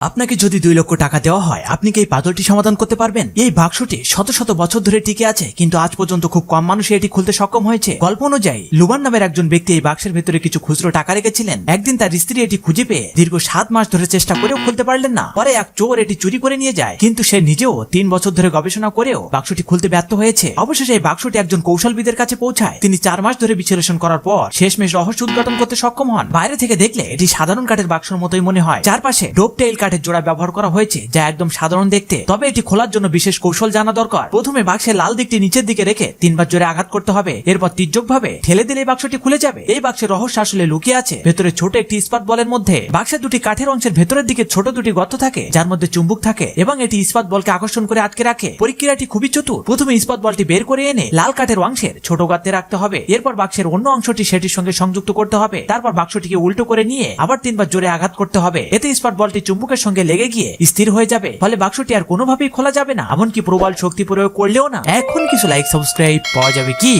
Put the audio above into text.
আপনাকে যদি 2 লক্ষ টাকা দেওয়া হয় আপনি কি এই পাজলটি সমাধান করতে পারবেন? এই বাক্সটি শত শত বছর ধরে টিকে আছে, কিন্তু আজ পর্যন্ত খুব কম মানুষ এটি খুলতে সক্ষম হয়েছে। গল্প অনুযায়ী লুবান নামের একজন ব্যক্তি এই বাক্সের ভেতরে কিছু খুচরো টাকা রেখেছিলেন। একদিন তার স্ত্রী এটি খুঁজে পেয়ে দীর্ঘ 7 মাস ধরে চেষ্টা করেও খুলতে পারলেন না। পরে এক চোর এটি চুরি করে নিয়ে যায়, কিন্তু সে নিজেও 3 বছর ধরে গবেষণা করেও বাক্সটি খুলতে ব্যর্থ হয়েছে। অবশেষে এই বাক্সটি একজন কৌশলবিদের কাছে পৌঁছায়। তিনি 4 মাস ধরে বিশ্লেষণ করার পর শেষমেশ রহস্য উদ্ঘাটন করতে সক্ষম হন। বাইরে থেকে দেখলে এটি সাধারণ কাঠের বাক্সের মতোই মনে হয়। চারপাশে ডোপটেইল কাঠের জোড়া ব্যবহার করা হয়েছে, যা একদম সাধারণ দেখতে। তবে এটি খোলার জন্য বিশেষ কৌশল জানা দরকার। প্রথমে বাক্সের লাল দিকটি নিচের দিকে রেখে 3 বার জোরে আঘাত করতে হবে। এরপর তির্যকভাবে ঠেলে দিলে এই বাক্সটি খুলে যাবে। এই বাক্সের রহস্য আসলে লুকিয়ে আছে ভেতরে ছোট একটি ইস্পাত বলের মধ্যে। বাক্সের দুটি কাঠের অংশের ভেতরের দিকে ছোট দুটি গর্ত থাকে, যার মধ্যে চুম্বক থাকে এবং এটি ইস্পাত বলকে আকর্ষণ করে আটকে রাখে। প্রক্রিয়াটি খুবই চতুর। প্রথমে ইস্পাত বলটি বের করে এনে লাল কাঠের অংশের ছোট গর্তে রাখতে হবে। এরপর বাক্সের অন্য অংশটি সেটির সঙ্গে সংযুক্ত করতে হবে। তারপর বাক্সটিকে উল্টো করে নিয়ে আবার 3 বার জোরে আঘাত করতে হবে। এতে ইস্পাত বলটি চুম্বকের সঙ্গে লেগে গিয়ে স্থির হয়ে যাবে। ফলে বাক্সটি আর কোনোভাবেই খোলা যাবে না, এমনকি প্রবল শক্তি প্রয়োগ করলেও না। এখন কিছু লাইক সাবস্ক্রাইব পাওয়া যাবে কি?